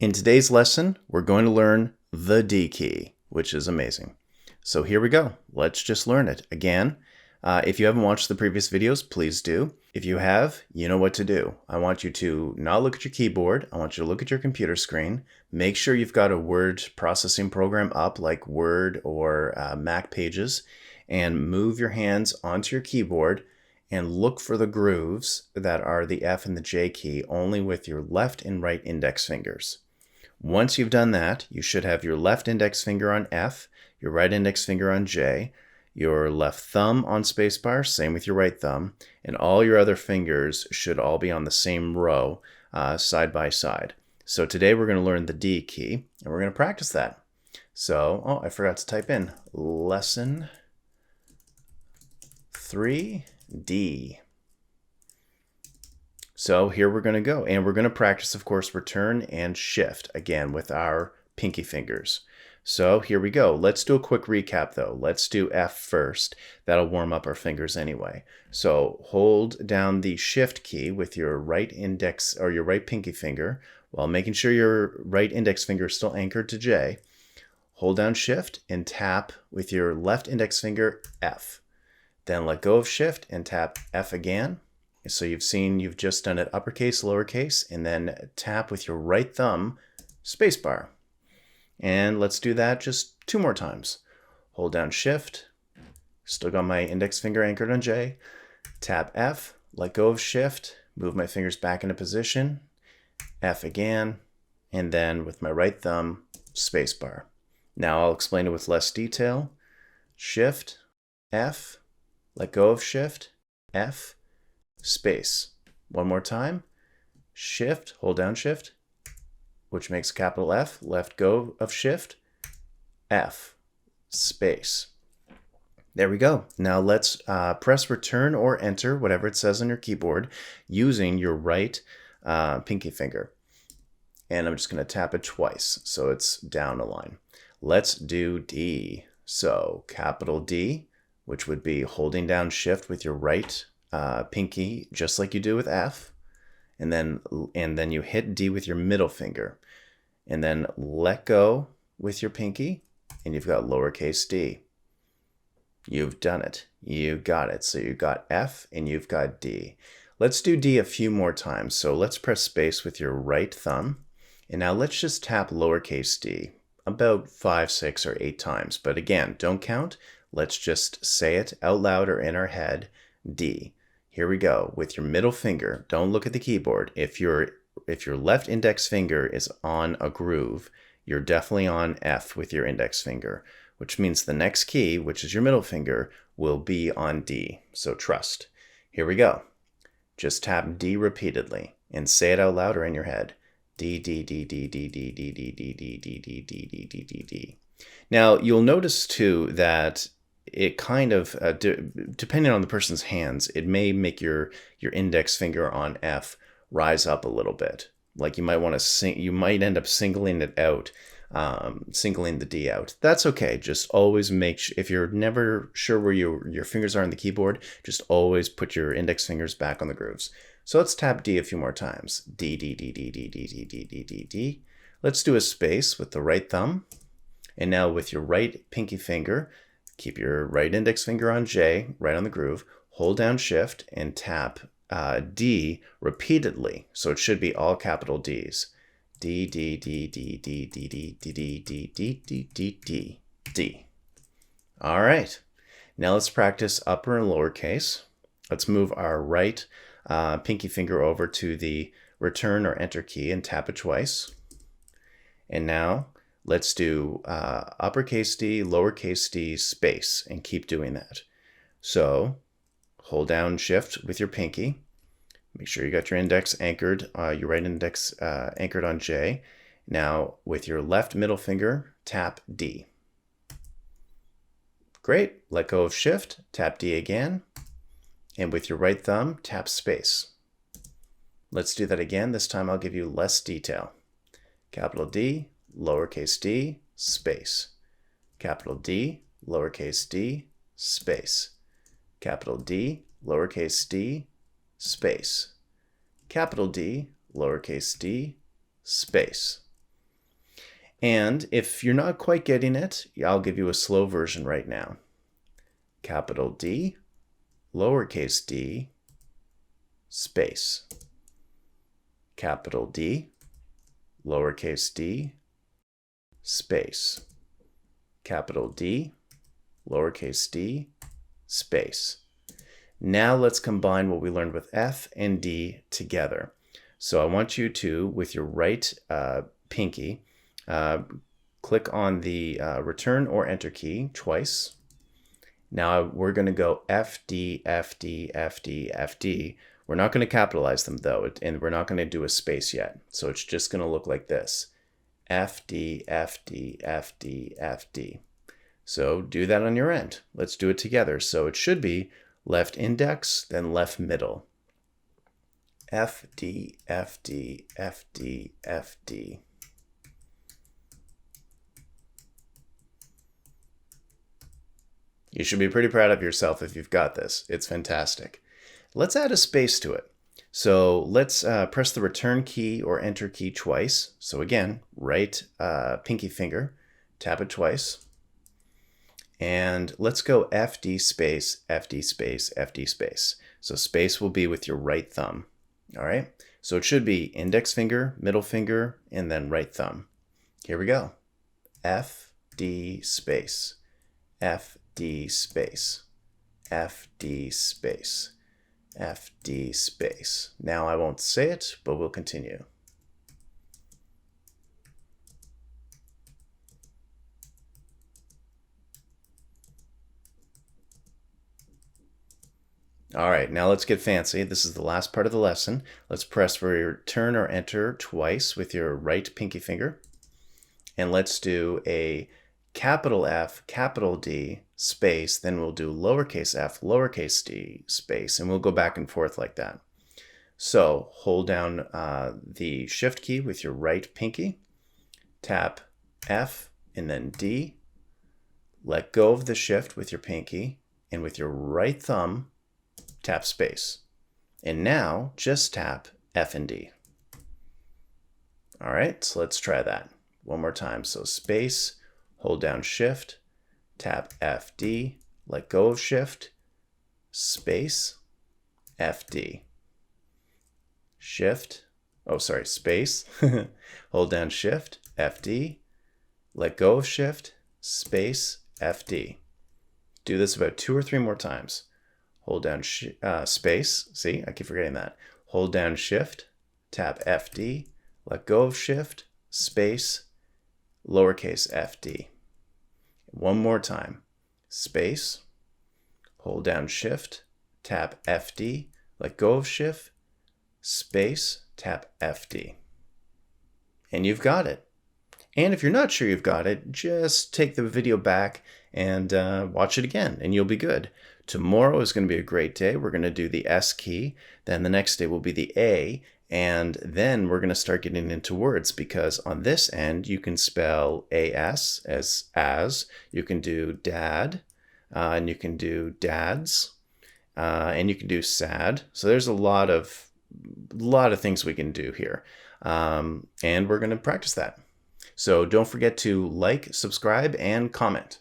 In today's lesson, we're going to learn the D key, which is amazing. So here we go. Let's just learn it. Again, if you haven't watched the previous videos, please do. If you have, you know what to do. I want you to not look at your keyboard. I want you to look at your computer screen. Make sure you've got a word processing program up like Word or Mac Pages, and move your hands onto your keyboard and look for the grooves that are the F and the J key only with your left and right index fingers. Once you've done that, you should have your left index finger on F, your right index finger on J, your left thumb on spacebar, same with your right thumb, and all your other fingers should all be on the same row, side by side. So today we're going to learn the D key, and we're going to practice that. So, I forgot to type in lesson 3D. So here we're going to go, and we're going to practice, of course, return and shift, again, with our pinky fingers. So here we go. Let's do a quick recap, though. Let's do F first. That'll warm up our fingers anyway. So hold down the shift key with your right index or your right pinky finger while making sure your right index finger is still anchored to J. Hold down shift and tap with your left index finger F. Then let go of shift and tap F again. So you've just done it uppercase, lowercase, and then tap with your right thumb, spacebar. And let's do that just 2 more times. Hold down shift, still got my index finger anchored on J, tap F, let go of shift, move my fingers back into position, F again, and then with my right thumb, spacebar. Now I'll explain it with less detail. Shift, F, let go of shift, F, space. One more time. Shift, hold down shift, which makes capital F, let go of shift, F, space. There we go. Now let's press return or enter, whatever it says on your keyboard, using your right pinky finger. And I'm just going to tap it twice, so it's down a line. Let's do D. So capital D, which would be holding down shift with your right pinky, just like you do with F, and then you hit D with your middle finger, and then let go with your pinky, and you've got lowercase d. You've done it. You got it. So you've got F and you've got D. Let's do D a few more times. So let's press space with your right thumb, and now let's just tap lowercase d about 5, 6, or 8 times. But again, don't count. Let's just say it out loud or in our head. D. Here we go. With your middle finger, don't look at the keyboard. If your left index finger is on a groove, you're definitely on F with your index finger, which means the next key, which is your middle finger, will be on D. So trust. Here we go. Just tap D repeatedly and say it out loud or in your head. D, D, D, D, D, D, D, D, D, D, D, D, D, D, D, D, D. Now, you'll notice too that it kind of, depending on the person's hands, it may make your index finger on F rise up a little bit. Like you might end up singling it out, singling the D out. That's okay. Just always if you're never sure where your fingers are on the keyboard, just always put your index fingers back on the grooves. So let's tap D a few more times. D, D, D, D, D, D, D, D, D, D, D. Let's do a space with the right thumb. And now with your right pinky finger, keep your right index finger on J, right on the groove, hold down shift and tap D repeatedly. So it should be all capital D's. D, D, D, D, D, D, D, D, D, D, D, D, D, D, D. All right. Now let's practice upper and lower case. Let's move our right pinky finger over to the return or enter key and tap it twice. And now let's do uppercase D, lowercase d, space, and keep doing that. So hold down shift with your pinky. Make sure you got your index anchored, your right index anchored on J. Now with your left middle finger, tap D. Great. Let go of shift, tap D again. And with your right thumb, tap space. Let's do that again. This time I'll give you less detail. Capital D, lowercase d, space. Capital D, lowercase d, space. Capital D, lowercase d, space. Capital D, lowercase d, space. And if you're not quite getting it, I'll give you a slow version right now. Capital D, lowercase d, space. Capital D, lowercase d, space. Capital D, lowercase d, space. Now let's combine what we learned with F and D together. So I want you to, with your right pinky, click on the return or enter key twice. Now we're going to go FD, FD, FD, FD. We're not going to capitalize them though, and we're not going to do a space yet. So it's just going to look like this. FD, FD, FD, FD. So do that on your end. Let's do it together. So it should be left index, then left middle. FD, FD, FD, FD. You should be pretty proud of yourself if you've got this. It's fantastic. Let's add a space to it. So let's press the return key or enter key twice. So again, right pinky finger, tap it twice. And let's go FD space, FD space, FD space. So space will be with your right thumb. All right. So it should be index finger, middle finger, and then right thumb. Here we go. FD space, FD space, FD space, FD space. Now I won't say it, but we'll continue. All right, now let's get fancy. This is the last part of the lesson. Let's press return or enter twice with your right pinky finger. And let's do a capital F, capital D, space, then we'll do lowercase f, lowercase d, space, and we'll go back and forth like that. So hold down the shift key with your right pinky, tap F and then D, let go of the shift with your pinky, and with your right thumb, tap space. And now just tap F and D. All right, so let's try that one more time. So space, hold down shift, tap FD, let go of shift, space, FD. Shift, space, hold down shift, FD, let go of shift, space, FD. Do this about 2 or 3 more times. Hold down space, see, I keep forgetting that. Hold down shift, tap FD, let go of shift, space, lowercase fd. One more time. Space, hold down shift, tap FD, let go of shift, space, tap FD. And you've got it. And if you're not sure you've got it, just take the video back and watch it again, and you'll be good. Tomorrow is going to be a great day. We're going to do the S key. Then the next day will be the A. And then we're going to start getting into words, because on this end, you can spell AS as, you can do dad, and you can do dads, and you can do sad. So there's a lot of things we can do here. And we're going to practice that. So don't forget to like, subscribe, and comment.